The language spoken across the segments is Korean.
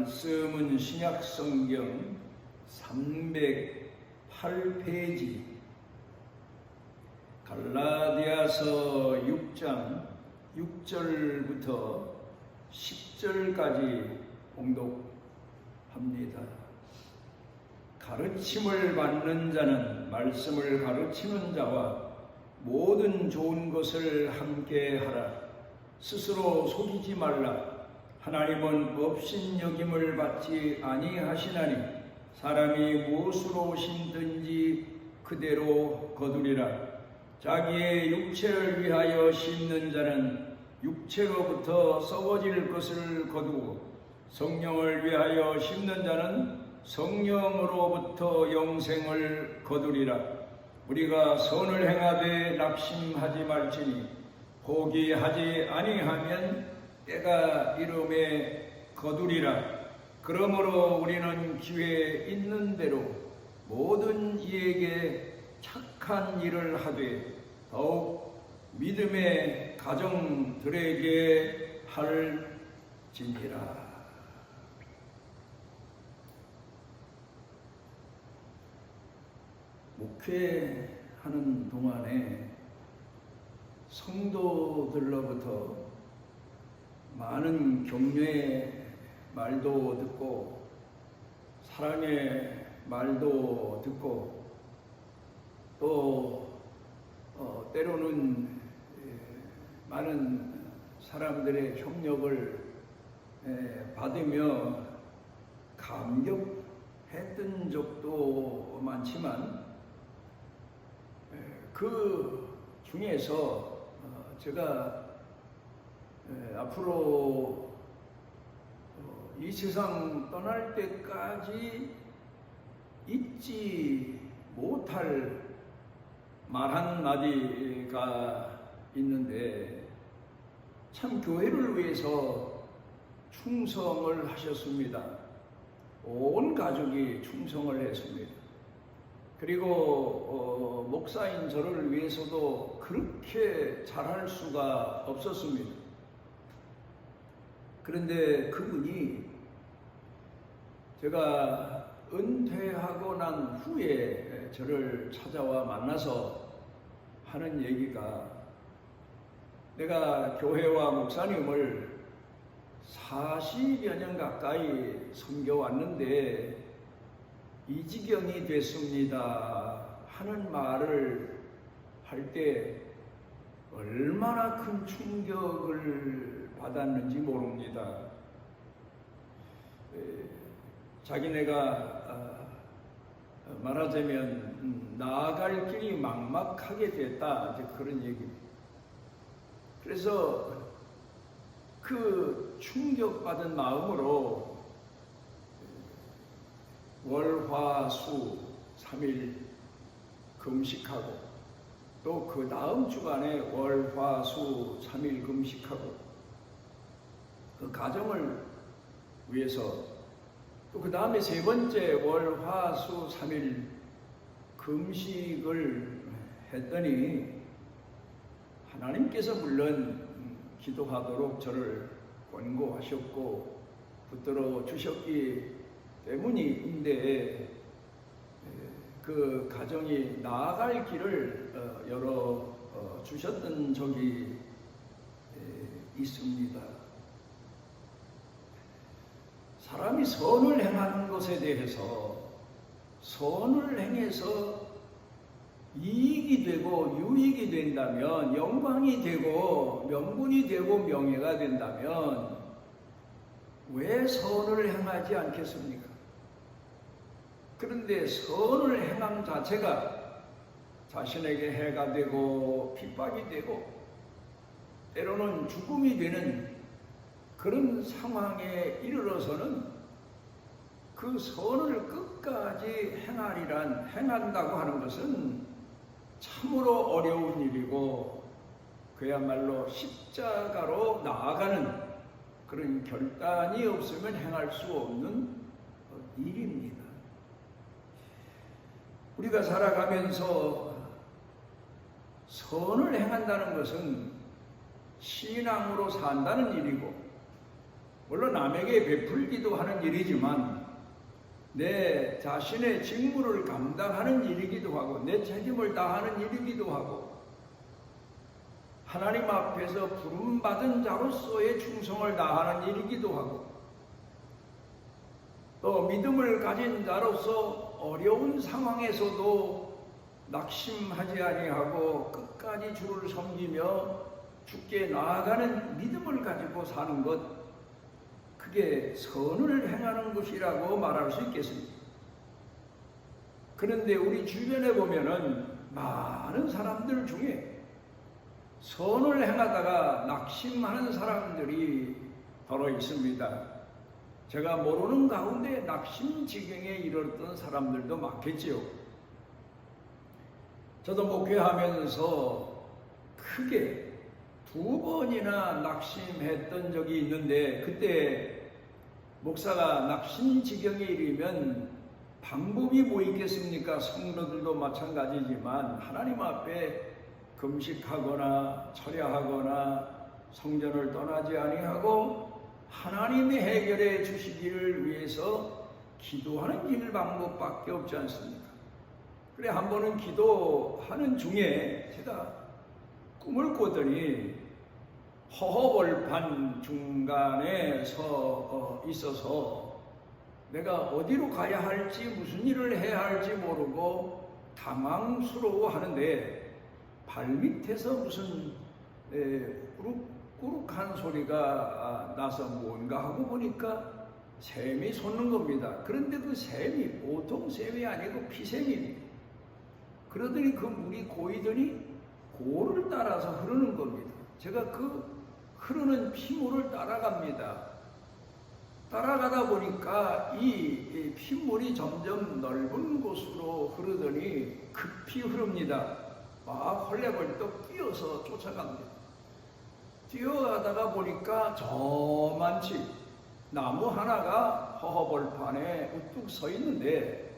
말씀은 신약성경 308페이지 갈라디아서 6장 6절부터 10절까지 봉독합니다. 가르침을 받는 자는 말씀을 가르치는 자와 모든 좋은 것을 함께 하라. 스스로 속이지 말라. 하나님은 업신여김을 받지 아니하시나니 사람이 무엇으로 심든지 그대로 거두리라. 자기의 육체를 위하여 심는 자는 육체로부터 썩어질 것을 거두고 성령을 위하여 심는 자는 성령으로부터 영생을 거두리라. 우리가 선을 행하되 낙심하지 말지니 포기하지 아니하면 때가 이름에 거두리라. 그러므로 우리는 기회 있는 대로 모든 이에게 착한 일을 하되 더욱 믿음의 가정들에게 할지니라. 목회하는 동안에 성도들로부터 많은 격려의 말도 듣고 사랑의 말도 듣고 또 때로는 많은 사람들의 협력을 받으며 감격했던 적도 많지만 그 중에서 제가 앞으로 이 세상 떠날 때까지 잊지 못할 말 한마디가 있는데 참 교회를 위해서 충성을 하셨습니다. 온 가족이 충성을 했습니다. 그리고 목사인 저를 위해서도 그렇게 잘할 수가 없었습니다. 그런데 그분이 제가 은퇴하고 난 후에 저를 찾아와 만나서 하는 얘기가 내가 교회와 목사님을 40여 년 가까이 섬겨왔는데 이 지경이 됐습니다 하는 말을 할 때 얼마나 큰 충격을 받았는지 모릅니다. 자기네가 말하자면 나아갈 길이 막막하게 됐다, 이제 그런 얘기입니다. 그래서 그 충격받은 마음으로 월, 화, 수 3일 금식하고 또 그 다음 주간에 월, 화, 수 3일 금식하고 그 가정을 위해서 또 그 다음에 세 번째 월, 화, 수 3일 금식을 했더니 하나님께서 물론 기도하도록 저를 권고하셨고 붙들어 주셨기 때문인데 그 가정이 나아갈 길을 열어 주셨던 적이 있습니다. 사람이 선을 행하는 것에 대해서 선을 행해서 이익이 되고 유익이 된다면, 영광이 되고 명분이 되고 명예가 된다면 왜 선을 행하지 않겠습니까? 그런데 선을 행함 자체가 자신에게 해가 되고 핍박이 되고 때로는 죽음이 되는 그런 상황에 이르러서는 그 선을 끝까지 행한다고 하는 것은 참으로 어려운 일이고 그야말로 십자가로 나아가는 그런 결단이 없으면 행할 수 없는 일입니다. 우리가 살아가면서 선을 행한다는 것은 신앙으로 산다는 일이고 물론 남에게 베풀기도 하는 일이지만 내 자신의 직무를 감당하는 일이기도 하고 내 책임을 다하는 일이기도 하고 하나님 앞에서 부름받은 자로서의 충성을 다하는 일이기도 하고 또 믿음을 가진 자로서 어려운 상황에서도 낙심하지 아니하고 끝까지 주를 섬기며 주께 나아가는 믿음을 가지고 사는 것, 그게 선을 행하는 것이라고 말할 수 있겠습니다. 그런데 우리 주변에 보면은 많은 사람들 중에 선을 행하다가 낙심하는 사람들이 더러 있습니다. 제가 모르는 가운데 낙심지경에 이르렀던 사람들도 많겠지요. 저도 목회하면서 크게 2번이나 낙심했던 적이 있는데 그때 목사가 낙심지경에 이르면 방법이 뭐 있겠습니까? 성도들도 마찬가지지만 하나님 앞에 금식하거나 철야하거나 성전을 떠나지 아니하고 하나님이 해결해 주시기를 위해서 기도하는 길 방법밖에 없지 않습니까? 그래 한 번은 기도하는 중에 제가 꿈을 꿨더니 허허벌판 중간에 있어서 내가 어디로 가야 할지 무슨 일을 해야 할지 모르고 당황스러워하는데 발밑에서 무슨 꾸룩꾸룩한 소리가 나서 뭔가 하고 보니까 샘이 솟는 겁니다. 그런데 그 샘이 보통 샘이 아니고 피샘입니다. 그러더니 그 물이 고이더니 고를 따라서 흐르는 겁니다. 제가 그 흐르는 피물을 따라갑니다. 따라가다 보니까 이 핏물이 점점 넓은 곳으로 흐르더니 급히 흐릅니다. 막 헐레벌떡 뛰어서 쫓아갑니다. 뛰어가다가 보니까 저만치 나무 하나가 허허벌판에 우뚝 서 있는데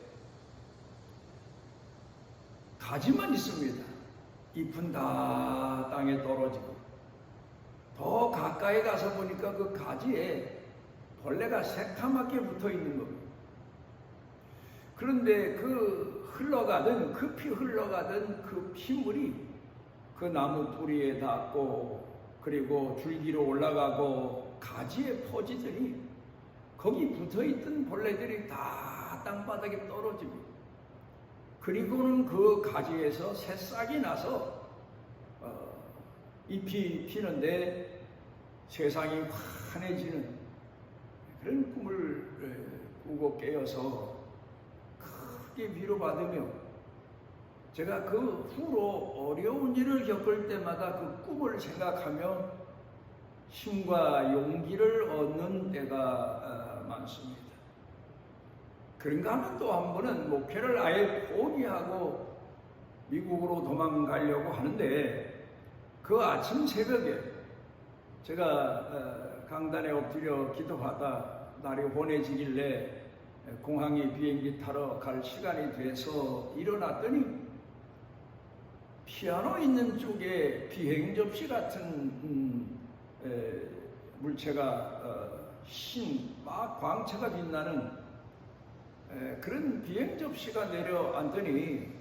가지만 있습니다. 잎은 다 땅에 떨어지고 더 가까이 가서 보니까 그 가지에 벌레가 새카맣게 붙어 있는 겁니다. 그런데 급히 흘러가던 그 핏물이 그 나무 뿌리에 닿고 그리고 줄기로 올라가고 가지에 퍼지더니 거기 붙어있던 벌레들이 다 땅바닥에 떨어집니다. 그리고는 그 가지에서 새싹이 나서 잎이 피는데 세상이 환해지는 그런 꿈을 꾸고 깨어서 크게 위로받으며 제가 그 후로 어려운 일을 겪을 때마다 그 꿈을 생각하며 힘과 용기를 얻는 때가 많습니다. 그런가 하면 또 한 번은 목회를 아예 포기하고 미국으로 도망가려고 하는데 그 아침 새벽에 제가 강단에 엎드려 기도하다 날이 혼해지길래 공항에 비행기 타러 갈 시간이 돼서 일어났더니 피아노 있는 쪽에 비행 접시 같은 물체가 막 광채가 빛나는 그런 비행 접시가 내려앉더니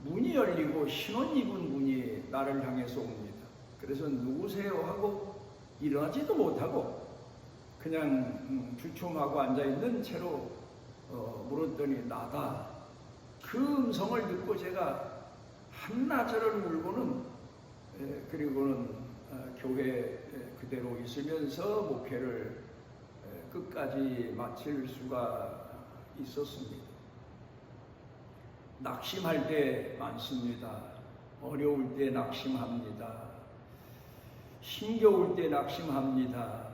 문이 열리고 신혼 입은 분이 나를 향해서 옵니다. 그래서 누구세요 하고 일어나지도 못하고 그냥 주춤하고 앉아있는 채로 물었더니 나다. 그 음성을 듣고 제가 한나절을 울고는 그리고는 교회 그대로 있으면서 목회를 끝까지 마칠 수가 있었습니다. 낙심할 때 많습니다. 어려울 때 낙심합니다. 힘겨울 때 낙심합니다.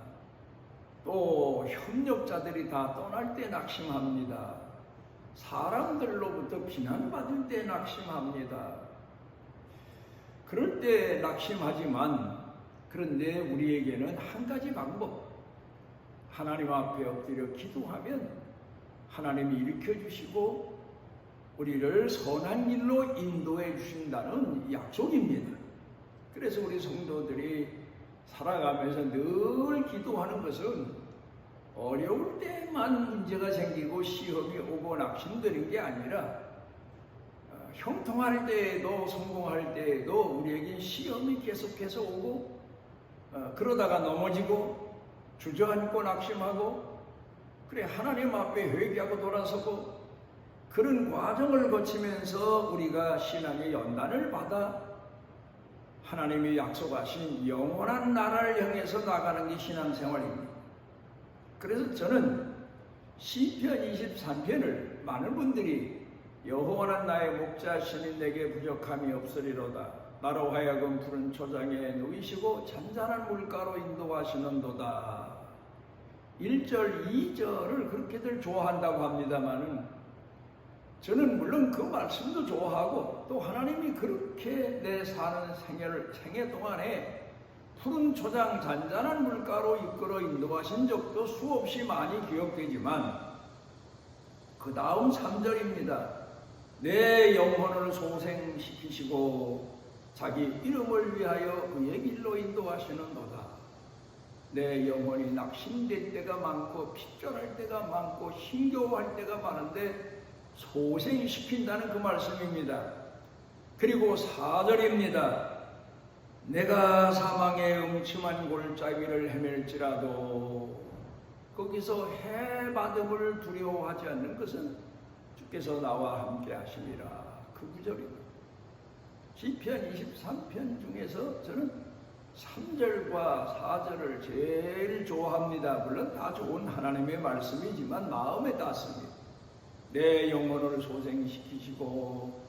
또 협력자들이 다 떠날 때 낙심합니다. 사람들로부터 비난받을 때 낙심합니다. 그럴 때 낙심하지만 그런데 우리에게는 한 가지 방법, 하나님 앞에 엎드려 기도하면 하나님이 일으켜주시고 우리를 선한 길로 인도해 주신다는 약속입니다. 그래서 우리 성도들이 살아가면서 늘 기도하는 것은 어려울 때만 문제가 생기고 시험이 오고 낙심드린 게 아니라 형통할 때에도 성공할 때에도 우리에게 시험이 계속해서 오고 그러다가 넘어지고 주저앉고 낙심하고 그래 하나님 앞에 회개하고 돌아서고 그런 과정을 거치면서 우리가 신앙의 연단을 받아 하나님이 약속하신 영원한 나라를 향해서 나가는 게 신앙생활입니다. 그래서 저는 시편 23편을 많은 분들이 여호와는 나의 목자시니 내게 부족함이 없으리로다. 나로 하여금 푸른 초장에 누이시고 잔잔한 물가로 인도하시는도다. 1절, 2절을 그렇게들 좋아한다고 합니다마는 저는 물론 그 말씀도 좋아하고 또 하나님이 그렇게 내 사는 생애 동안에 푸른 초장 잔잔한 물가로 이끌어 인도하신 적도 수없이 많이 기억되지만 그 다음 3절입니다. 내 영혼을 소생시키시고 자기 이름을 위하여 그의 길로 인도하시는도다. 내 영혼이 낙심될 때가 많고 핍절할 때가 많고 힘겨워할 때가 많은데 소생시킨다는 그 말씀입니다. 그리고 4절입니다. 내가 사망의 음침한 골짜기를 헤맬지라도 거기서 해받음을 두려워하지 않는 것은 주께서 나와 함께 하시리라. 그 구절입니다. 시편 23편 중에서 저는 3절과 4절을 제일 좋아합니다. 물론 다 좋은 하나님의 말씀이지만 마음에 닿습니다. 내 영혼을 소생시키시고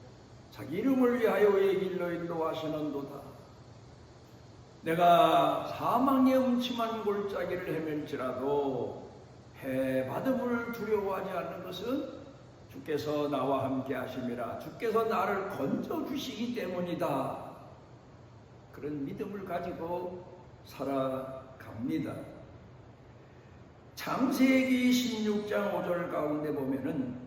자기 이름을 위하여 의 길로 인도하시는도다. 내가 사망의 음침한 골짜기를 헤맬지라도 해받음을 두려워하지 않는 것은 주께서 나와 함께 하심이라. 주께서 나를 건져주시기 때문이다. 그런 믿음을 가지고 살아갑니다. 창세기 16장 5절 가운데 보면은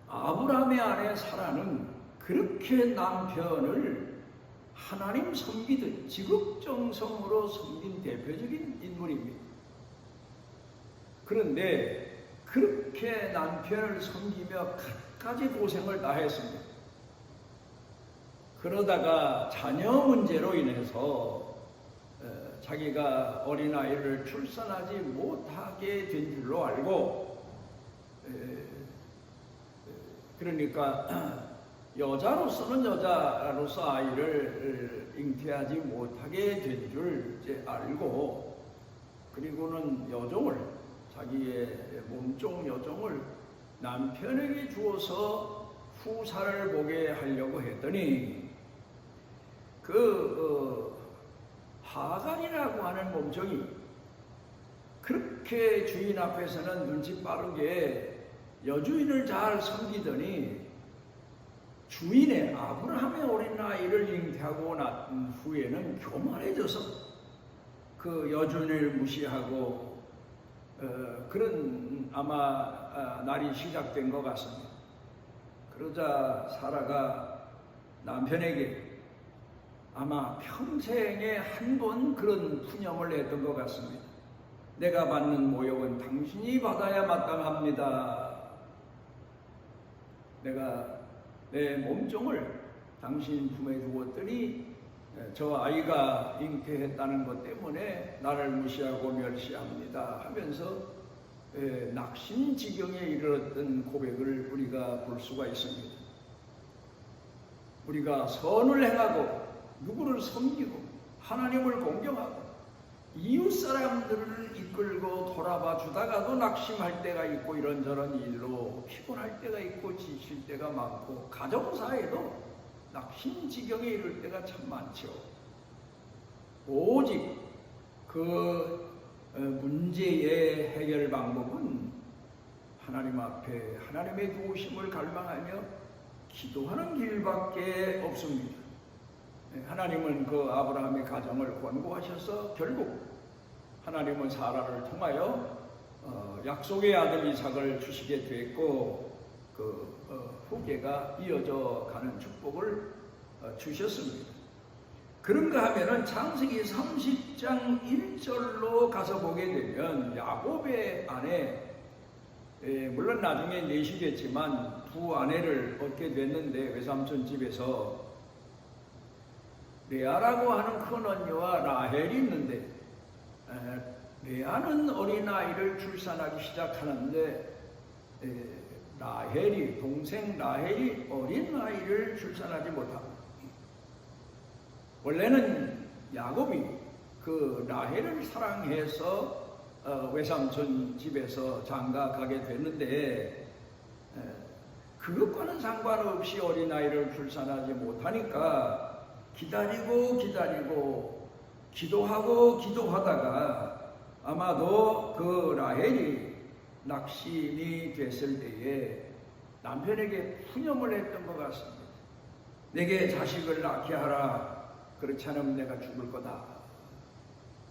아브라함의 아내 사라는 그렇게 남편을 하나님 섬기듯 지극정성으로 섬긴 대표적인 인물입니다. 그런데 그렇게 남편을 섬기며 갖가지 고생을 다 했습니다. 그러다가 자녀 문제로 인해서 자기가 어린아이를 출산하지 못하게 된 줄로 알고 그러니까 여자로서는 여자로서 아이를 잉태하지 못하게 된 줄 이제 알고 그리고는 여종을 자기의 몸종 여종을 남편에게 주어서 후사를 보게 하려고 했더니 하간이라고 하는 몸종이 그렇게 주인 앞에서는 눈치 빠르게 여주인을 잘 섬기더니 주인의 아브라함의 어린 아이를 잉태하고 난 후에는 교만해져서 그 여주인을 무시하고 그런 아마 날이 시작된 것 같습니다. 그러자 사라가 남편에게 아마 평생에 한 번 그런 푸념을 했던 것 같습니다. 내가 받는 모욕은 당신이 받아야 마땅합니다. 내가 내 몸종을 당신 품에 두었더니 저 아이가 잉태했다는 것 때문에 나를 무시하고 멸시합니다 하면서 낙심지경에 이르렀던 고백을 우리가 볼 수가 있습니다. 우리가 선을 행하고 누구를 섬기고 하나님을 공경하고 이웃 사람들을 이끌고 돌아봐 주다가도 낙심할 때가 있고 이런저런 일로 피곤할 때가 있고 지칠 때가 많고 가정사에도 낙심지경에 이를 때가 참 많죠. 오직 그 문제의 해결 방법은 하나님 앞에 하나님의 도우심을 갈망하며 기도하는 길밖에 없습니다. 하나님은 그 아브라함의 가정을 권고하셔서 결국 하나님은 사라를 통하여 약속의 아들 이삭을 주시게 됐고 그 후계가 이어져 가는 축복을 주셨습니다. 그런가 하면은 창세기 30장 1절로 가서 보게 되면 야곱의 아내, 물론 나중에 내시겠지만 두 아내를 얻게 됐는데 외삼촌 집에서 레아라고 하는 큰 언니와 라헬이 있는데, 레아는 어린아이를 출산하기 시작하는데 라헬이, 동생 라헬이 어린아이를 출산하지 못합니다. 원래는 야곱이 그 라헬을 사랑해서 외삼촌 집에서 장가 가게 됐는데, 그것과는 상관없이 어린아이를 출산하지 못하니까 기다리고 기도하다가 아마도 그 라헬이 낙심이 됐을 때에 남편에게 푸념을 했던 것 같습니다. 내게 자식을 낳게 하라. 그렇지 않으면 내가 죽을 거다.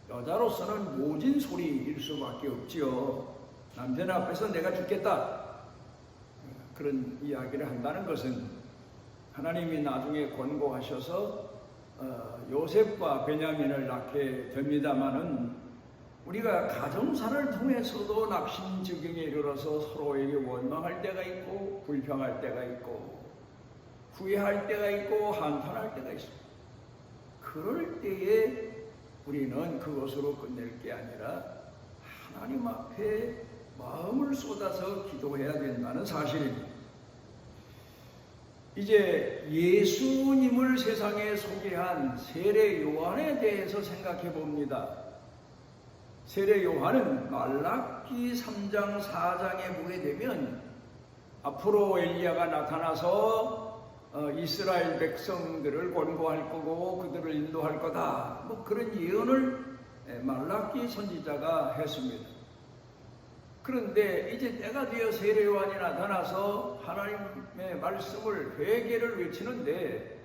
여자로서는 모진 소리일 수밖에 없지요. 남편 앞에서 내가 죽겠다. 그런 이야기를 한다는 것은 하나님이 나중에 권고하셔서 요셉과 베냐민을 낳게 됩니다마는, 우리가 가정사를 통해서도 낙심지경에 이르러서 서로에게 원망할 때가 있고 불평할 때가 있고 후회할 때가 있고 한탄할 때가 있습니다. 그럴 때에 우리는 그것으로 끝낼 게 아니라 하나님 앞에 마음을 쏟아서 기도해야 된다는 사실입니다. 이제 예수님을 세상에 소개한 세례 요한에 대해서 생각해 봅니다. 세례 요한은 말라기 3장 4장에 보게 되면 앞으로 엘리야가 나타나서 이스라엘 백성들을 권고할 거고 그들을 인도할 거다, 뭐 그런 예언을 말라기 선지자가 했습니다. 그런데 이제 때가 되어 세례 요한이 나타나서 하나님의 말씀을 회개를 외치는데,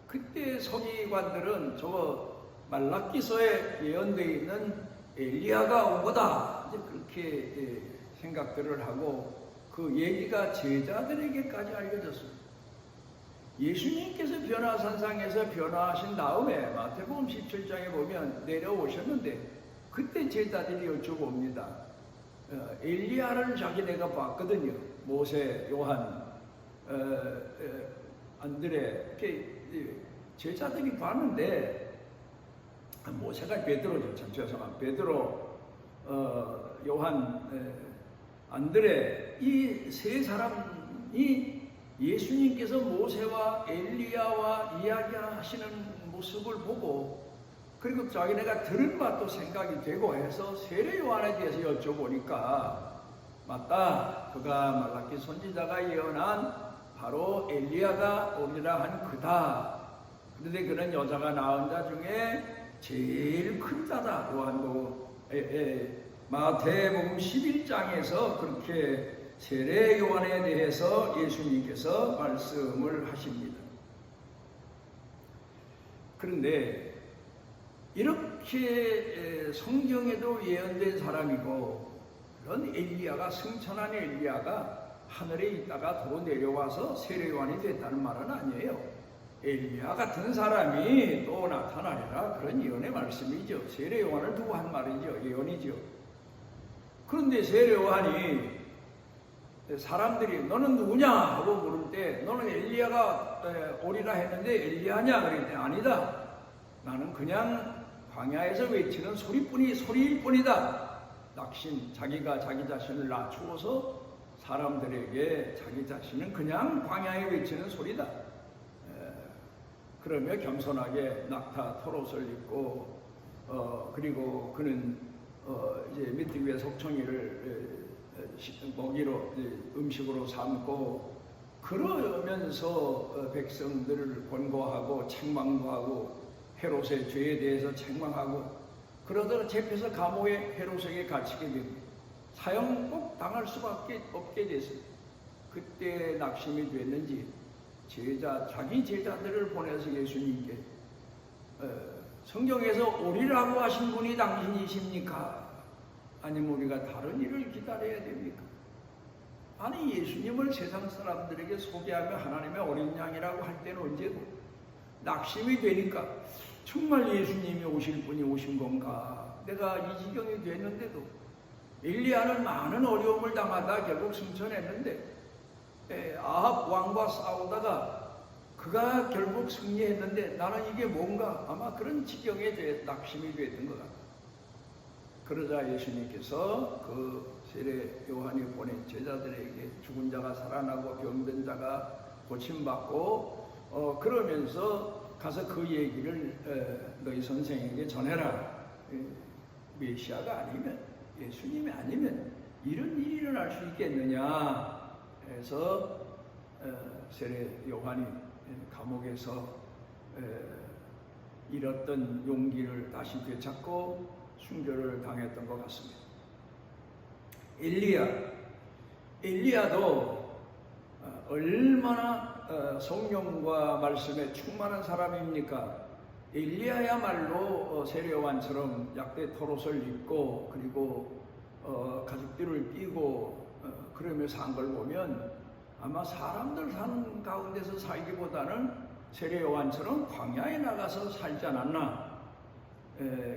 그때 서기관들은 저 말라기서에 예언되어 있는 엘리야가 온 거다, 이제 그렇게 생각들을 하고 그 얘기가 제자들에게까지 알려졌습니다. 예수님께서 변화산상에서 변화하신 다음에 마태복음 17장에 보면 내려오셨는데, 그때 제자들이 여쭤봅니다. 엘리야를 자기네가 봤거든요. 모세, 요한, 안드레, 이렇게 제자들이 봤는데, 모세가 베드로죠. 참 죄송합니다. 베드로, 요한, 안드레, 이 세 사람이 예수님께서 모세와 엘리야와 이야기하시는 모습을 보고, 그리고 자기네가 들은 바도 생각이 되고 해서 세례 요한에 대해서 여쭤보니까, 맞다, 그가 말라기 선지자가 예언한 바로 엘리야가 오리라 한 그다. 그런데 그는 여자가 낳은 자 중에 제일 큰 자다. 마태복음 11장에서 그렇게 세례 요한에 대해서 예수님께서 말씀을 하십니다. 그런데 이렇게 성경에도 예언된 사람이고, 그런 엘리야가, 승천한 엘리야가 하늘에 있다가 도로 내려와서 세례 요한이 됐다는 말은 아니에요. 엘리야 같은 사람이 또 나타나리라, 그런 예언의 말씀이죠. 세례 요한을 두고 한 말이죠. 예언이죠. 그런데 세례 요한이 사람들이 너는 누구냐 하고 물을 때, 너는 엘리야가 오리라 했는데 엘리야냐 그랬더니 아니다, 나는 그냥 광야에서 외치는 소리일 뿐이다. 낙심, 자기가 자기 자신을 낮추어서 사람들에게 자기 자신은 그냥 광야에 외치는 소리다. 그러며 겸손하게 낙타 털옷을 입고, 그리고 그는 이제 밑에 위에 속청이를 먹이로, 음식으로 삼고, 그러면서 백성들을 권고하고 책망도 하고 헤롯의 죄에 대해서 책망하고, 그러다가 잡혀서 감옥에 헤롯에게 갇히게 됩니다. 사형 꼭 당할 수밖에 없게 됐어요. 그때 낙심이 됐는지 자기 제자들을 보내서 예수님께 성경에서 오리라고 하신 분이 당신이십니까? 아니면 우리가 다른 일을 기다려야 됩니까? 아니, 예수님을 세상 사람들에게 소개하며 하나님의 어린 양이라고 할 때는 언제고, 낙심이 되니까 정말 예수님이 오실 분이 오신 건가? 내가 이 지경이 됐는데도 엘리야는 많은 어려움을 당하다 결국 승천했는데 아합 왕과 싸우다가 그가 결국 승리했는데 나는 이게 뭔가 아마 그런 지경에 대해 낙심이 됐던 것 같아요. 그러자 예수님께서 그 세례 요한이 보낸 제자들에게 죽은 자가 살아나고 병든 자가 고침받고 그러면서 가서 그 얘기를 너희 선생에게 전해라. 메시아가 아니면 예수님이 아니면 이런 일이 일어날 수 있겠느냐 해서 세례 요한이 감옥에서 잃었던 용기를 다시 되찾고 순교를 당했던 것 같습니다. 엘리야도 얼마나 성령과 말씀에 충만한 사람입니까? 엘리야야말로 세례요한처럼 약대 털옷을 입고 그리고 가죽띠를 띠고 그러며 산 걸 보면 아마 사람들 사는 가운데서 살기보다는 세례요한처럼 광야에 나가서 살지 않았나.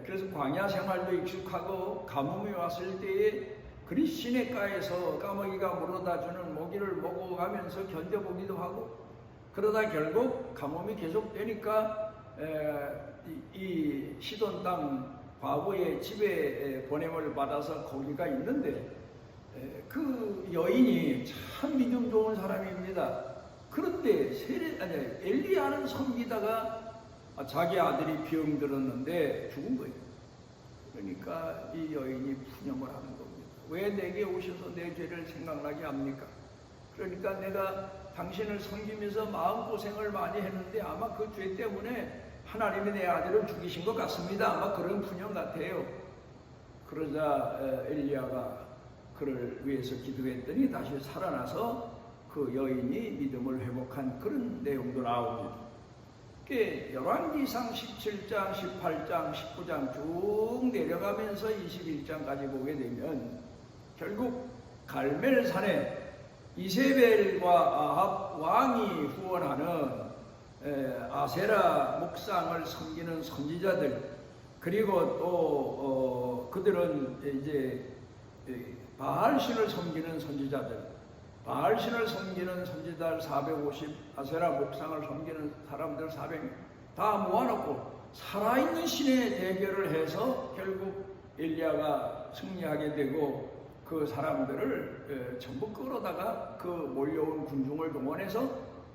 그래서 광야 생활도 익숙하고 가뭄이 왔을 때에 그리 시냇가에서 까마귀가 물어다주는 모기를 먹어가면서 견뎌보기도 하고 그러다 결국 가뭄이 계속되니까 이 시돈 땅 과부의 집에 보냄을 받아서 거기가 있는데 그 여인이 참 믿음 좋은 사람입니다. 그런데 엘리야는 섬기다가 자기 아들이 병들었는데 죽은 거예요. 그러니까 이 여인이 푸념을 하는 겁니다. 왜 내게 오셔서 내 죄를 생각나게 합니까? 그러니까 내가 당신을 섬기면서 마음고생을 많이 했는데 아마 그 죄 때문에 하나님이 내 아들을 죽이신 것 같습니다. 아마 그런 푸념 같아요. 그러자 엘리야가 그를 위해서 기도했더니 다시 살아나서 그 여인이 믿음을 회복한 그런 내용도 나옵니다. 열왕기상 17장, 18장, 19장 쭉 내려가면서 21장까지 보게 되면 결국 갈멜산에 이세벨과 아합 왕이 후원하는 아세라 목상을 섬기는 선지자들 그리고 또 그들은 이제 바알신을 섬기는 선지자들 바알신을 섬기는 선지자들 450 아세라 목상을 섬기는 사람들 400 다 모아놓고 살아있는 신의 대결을 해서 결국 엘리야가 승리하게 되고 그 사람들을 전부 끌어다가 그 몰려온 군중을 동원해서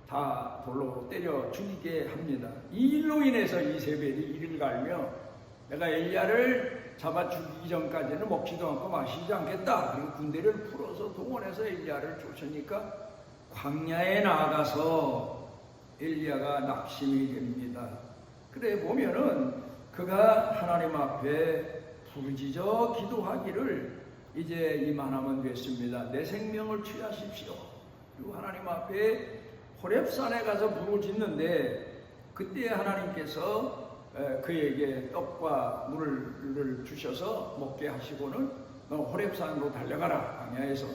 다 돌로 때려 죽이게 합니다. 이 일로 인해서 이세벨이 이를 갈며 내가 엘리야를 잡아 죽이기 전까지는 먹지도 않고 마시지 않겠다. 그리고 군대를 풀어서 동원해서 엘리야를 쫓으니까 광야에 나가서 엘리야가 낙심이 됩니다. 그래 보면은 그가 하나님 앞에 부르짖어 기도하기를 이제 이만하면 됐습니다. 내 생명을 취하십시오. 그리고 하나님 앞에 호렙산에 가서 부르짖는데 그때 하나님께서 그에게 떡과 물을 주셔서 먹게 하시고는 너 호렙산으로 달려가라. 광야에서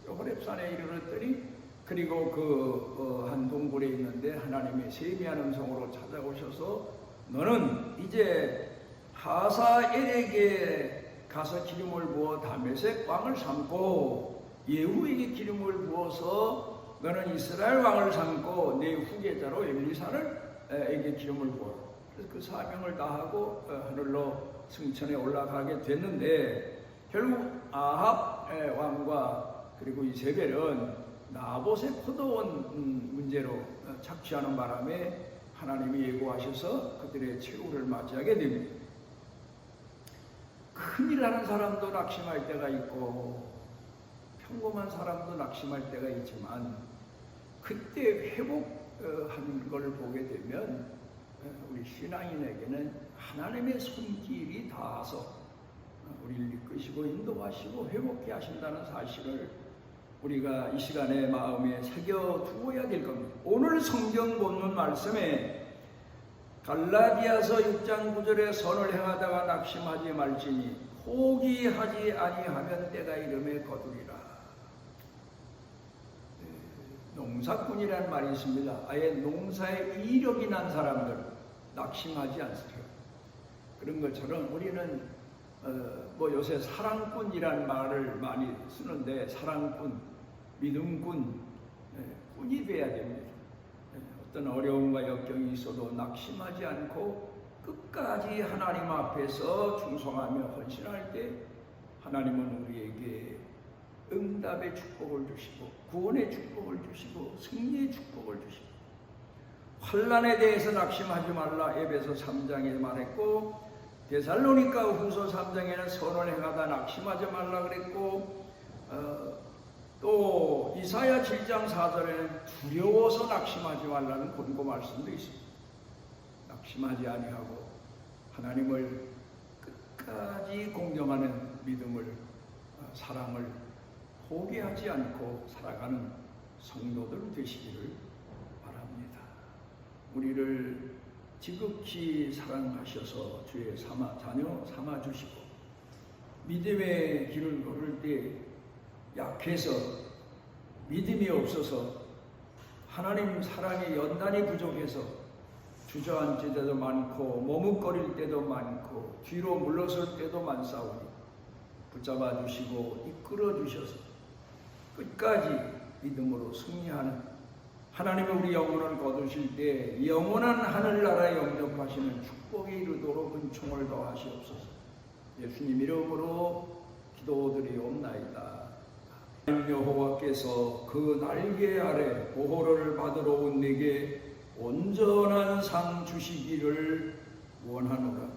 호렙산에 이르렀더니 그리고 그 한 동굴에 있는데 하나님의 세미한 음성으로 찾아오셔서 너는 이제 하사엘에게 가서 기름을 부어 다메섹 왕을 삼고 예후에게 기름을 부어서 너는 이스라엘 왕을 삼고 내 후계자로 엘리사에게 기름을 부어. 그래서 그 사명을 다하고 하늘로 승천에 올라가게 됐는데 결국 아합 왕과 그리고 이세벨은 나봇의 포도원 문제로 착취하는 바람에 하나님이 예고하셔서 그들의 최후를 맞이하게 됩니다. 큰일 나는 사람도 낙심할 때가 있고 평범한 사람도 낙심할 때가 있지만 그때 회복하는 걸 보게 되면 우리 신앙인에게는 하나님의 손길이 닿아서 우리를 이끄시고 인도하시고 회복케 하신다는 사실을 우리가 이 시간에 마음에 새겨두어야 될 겁니다. 오늘 성경 본문 말씀에 갈라디아서 6장 9절에 선을 행하다가 낙심하지 말지니 포기하지 아니하면 때가 이름에 거두리라. 농사꾼이라는 말이 있습니다. 아예 농사에 이력이 난 사람들 낙심하지 않으세요. 그런 것처럼 우리는 뭐 요새 사랑꾼이라는 말을 많이 쓰는데 사랑꾼, 믿음꾼, 꾼이 돼야 됩니다. 어떤 어려움과 역경이 있어도 낙심하지 않고 끝까지 하나님 앞에서 충성하며 헌신할 때 하나님은 우리에게 응답의 축복을 주시고 구원의 축복을 주시고 승리의 축복을 주시고 환난에 대해서 낙심하지 말라 에베소 3장에 말했고 데살로니가 후서 3장에는 선을 행하다 낙심하지 말라 그랬고 또 이사야 7장 4절에는 두려워서 낙심하지 말라는 권고 말씀도 있습니다. 낙심하지 아니하고 하나님을 끝까지 공경하는 믿음을 사랑을 포기하지 않고 살아가는 성도들 되시기를 바랍니다. 우리를 지극히 사랑하셔서 주의 자녀 삼아주시고 믿음의 길을 걸을 때 약해서 믿음이 없어서 하나님 사랑의 연단이 부족해서 주저앉을 때도 많고 머뭇거릴 때도 많고 뒤로 물러설 때도 많사오니 붙잡아 주시고 이끌어 주셔서 끝까지 믿음으로 승리하는 하나님이 우리 영혼을 거두실 때 영원한 하늘나라에 영접하시는 축복에 이르도록 은총을 더하시옵소서. 예수님 이름으로 기도드리옵나이다. 여호와께서 그 날개 아래 보호를 받으러 온 내게 온전한 상 주시기를 원하노라.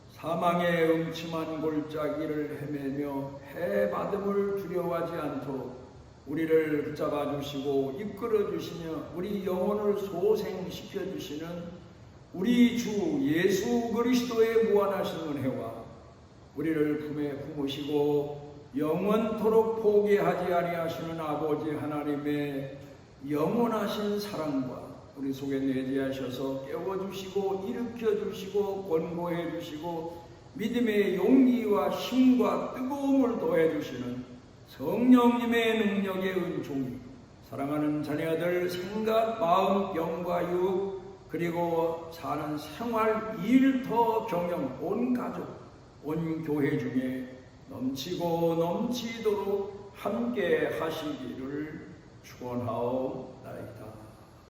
사망의 음침한 골짜기를 헤매며 해받음을 두려워하지 않도록 우리를 붙잡아 주시고 이끌어 주시며 우리 영혼을 소생시켜 주시는 우리 주 예수 그리스도의 무한하신 은혜와 우리를 품에 품으시고 영원토록 포기하지 아니하시는 아버지 하나님의 영원하신 사랑과 우리 속에 내재하셔서 깨워주시고 일으켜주시고 권고해주시고 믿음의 용기와 힘과 뜨거움을 더해주시는 성령님의 능력의 은총이 사랑하는 자녀들 생각, 마음, 영과 육 그리고 사는 생활, 일터, 경영, 온 가족, 온 교회 중에 넘치고 넘치도록 함께 하시기를 축원하옵나이다.